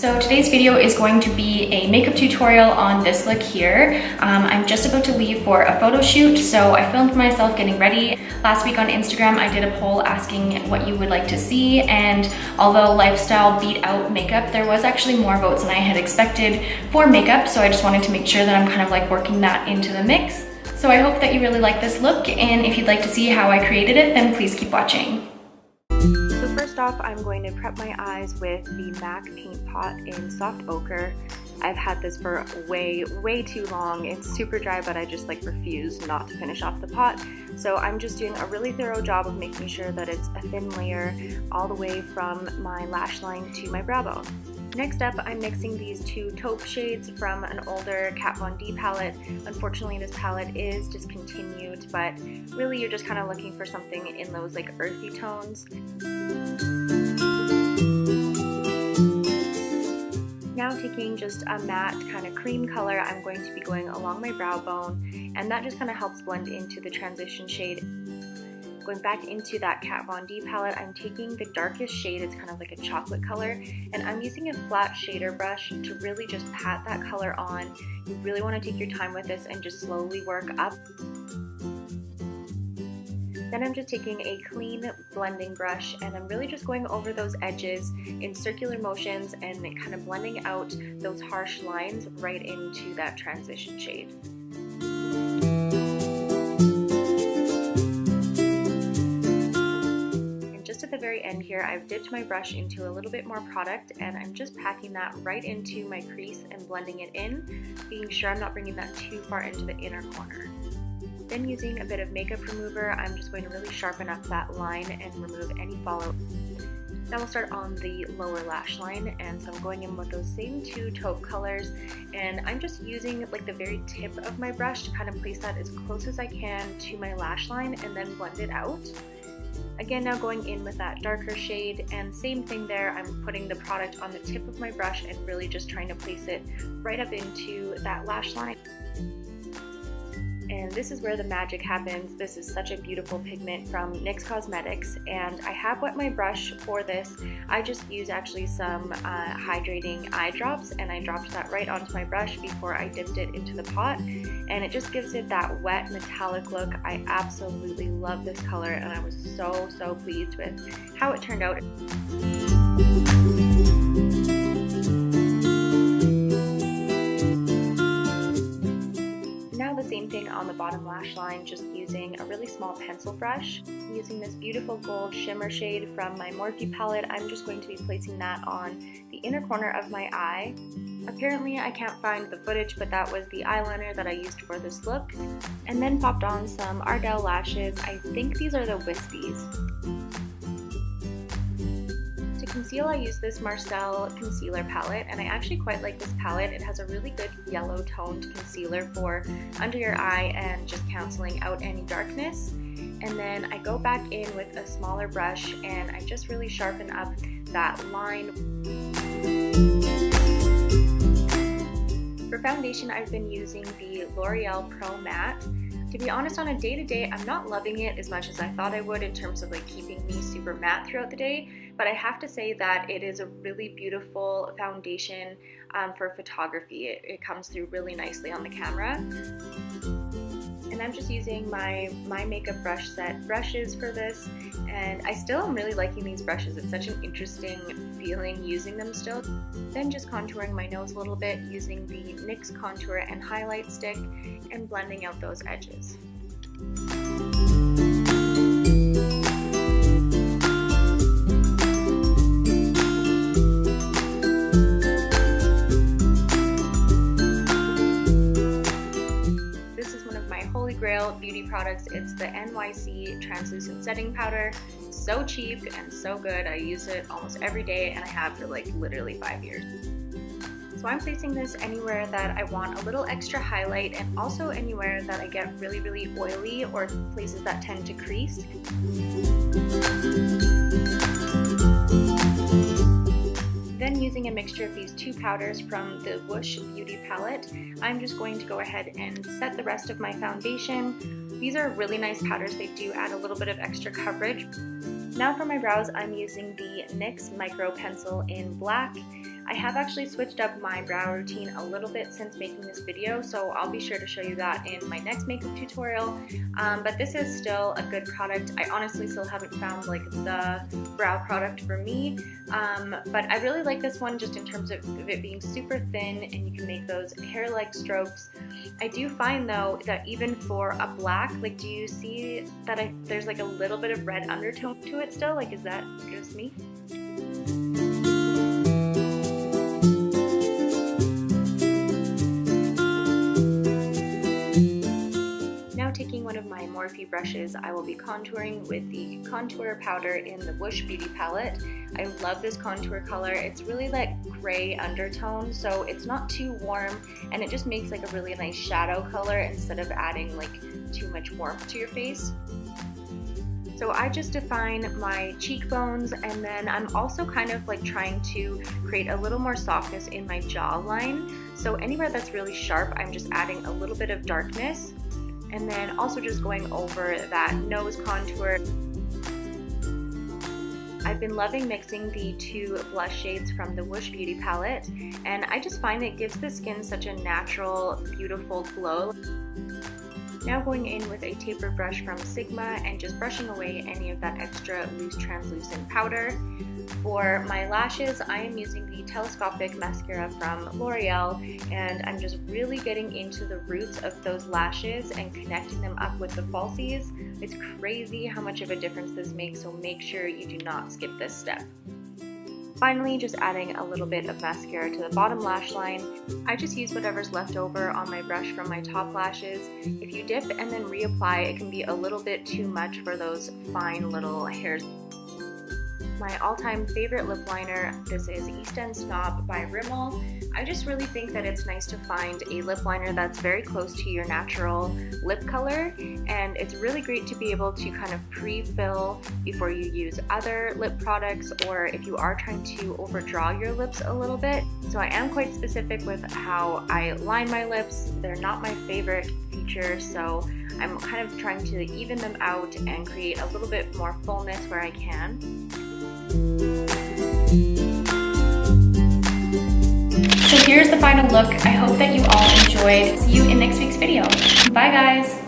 So today's video is going to be a makeup tutorial on this look here. I'm just about to leave for a photo shoot, so I filmed myself getting ready. Last week on Instagram, I did a poll asking what you would like to see, and although lifestyle beat out makeup, there was actually more votes than I had expected for makeup, so I just wanted to make sure that I'm kind of like working that into the mix. So I hope that you really like this look, and if you'd like to see how I created it, then please keep watching. So first off, I'm going to prep my eyes with the MAC paint pot in soft ochre. I've had this for way too long. It's super dry, but I just refuse not to finish off the pot. So I'm just doing a really thorough job of making sure that it's a thin layer all the way from my lash line to my brow bone. Next up, I'm mixing these two taupe shades from an older Kat Von D palette. Unfortunately, this palette is discontinued, but really you're just kind of looking for something in those earthy tones. Now taking just a matte kind of cream color, I'm going to be going along my brow bone, and that just kind of helps blend into the transition shade. Going back into that Kat Von D palette, I'm taking the darkest shade, it's kind of like a chocolate color, and I'm using a flat shader brush to really just pat that color on. You really want to take your time with this and just slowly work up. Then I'm just taking a clean blending brush and I'm really just going over those edges in circular motions and kind of blending out those harsh lines right into that transition shade. At the very end here, I've dipped my brush into a little bit more product and I'm just packing that right into my crease and blending it in, being sure I'm not bringing that too far into the inner corner. Then using a bit of makeup remover, I'm just going to really sharpen up that line and remove any fallout. Now we'll start on the lower lash line, and so I'm going in with those same two taupe colors, and I'm just using the very tip of my brush to kind of place that as close as I can to my lash line and then blend it out. Again, now going in with that darker shade, and same thing there, I'm putting the product on the tip of my brush and really just trying to place it right up into that lash line. And this is where the magic happens. This is such a beautiful pigment from NYX Cosmetics, and I have wet my brush for this. I just use actually some hydrating eye drops, and I dropped that right onto my brush before I dipped it into the pot, and it just gives it that wet metallic look. I absolutely love this color, and I was so pleased with how it turned out. Same thing on the bottom lash line, just using a really small pencil brush. Using this beautiful gold shimmer shade from my Morphe palette, I'm just going to be placing that on the inner corner of my eye. Apparently I can't find the footage, but that was the eyeliner that I used for this look. And then popped on some Ardell lashes. I think these are the Wispies. To conceal, I use this Marcel concealer palette, and I actually quite like this palette. It has a really good yellow toned concealer for under your eye and just canceling out any darkness. And then I go back in with a smaller brush and I just really sharpen up that line. For foundation, I've been using the L'Oreal Pro Matte. To be honest, on a day-to-day, I'm not loving it as much as I thought I would in terms of keeping me super matte throughout the day, but I have to say that it is a really beautiful foundation for photography. It comes through really nicely on the camera. And I'm just using my makeup brush set brushes for this, and I still am really liking these brushes. It's such an interesting feeling using them still. Then just contouring my nose a little bit using the NYX contour and highlight stick and blending out those edges. Grail beauty products. It's the NYC translucent setting powder. It's so cheap and so good. I use it almost every day and I have for literally 5 years. So I'm placing this anywhere that I want a little extra highlight, and also anywhere that I get really oily or places that tend to crease. Then using a mixture of these two powders from the Whoosh Beauty palette, I'm just going to go ahead and set the rest of my foundation. These are really nice powders. They do add a little bit of extra coverage. Now for my brows, I'm using the NYX Micro Pencil in black. I have actually switched up my brow routine a little bit since making this video, so I'll be sure to show you that in my next makeup tutorial. But this is still a good product. I honestly still haven't found like the brow product for me, but I really like this one just in terms of it being super thin and you can make those hair-like strokes. I do find though that even for a black, like, do you see that there's like a little bit of red undertone to it still? Like, is that just me? Now taking one of my Morphe brushes, I will be contouring with the contour powder in the Whoosh Beauty palette. I love this contour color. It's really that gray undertone, so it's not too warm, and it just makes like a really nice shadow color instead of adding like too much warmth to your face. So I just define my cheekbones, and then I'm also kind of like trying to create a little more softness in my jawline. So anywhere that's really sharp, I'm just adding a little bit of darkness, and then also just going over that nose contour. I've been loving mixing the two blush shades from the Whoosh Beauty palette, and I just find it gives the skin such a natural, beautiful glow. Now going in with a taper brush from Sigma and just brushing away any of that extra loose translucent powder. For my lashes, I am using the telescopic mascara from L'Oreal, and I'm just really getting into the roots of those lashes and connecting them up with the falsies. It's crazy how much of a difference this makes, so make sure you do not skip this step. Finally, just adding a little bit of mascara to the bottom lash line. I just use whatever's left over on my brush from my top lashes. If you dip and then reapply, it can be a little bit too much for those fine little hairs. My all-time favorite lip liner, this is East End Snob by Rimmel. I just really think that it's nice to find a lip liner that's very close to your natural lip color, and it's really great to be able to kind of pre-fill before you use other lip products, or if you are trying to overdraw your lips a little bit. So I am quite specific with how I line my lips. They're not my favorite feature, so I'm kind of trying to even them out and create a little bit more fullness where I can. So here's the final look. I hope that you all enjoyed. See you in next week's video. Bye guys!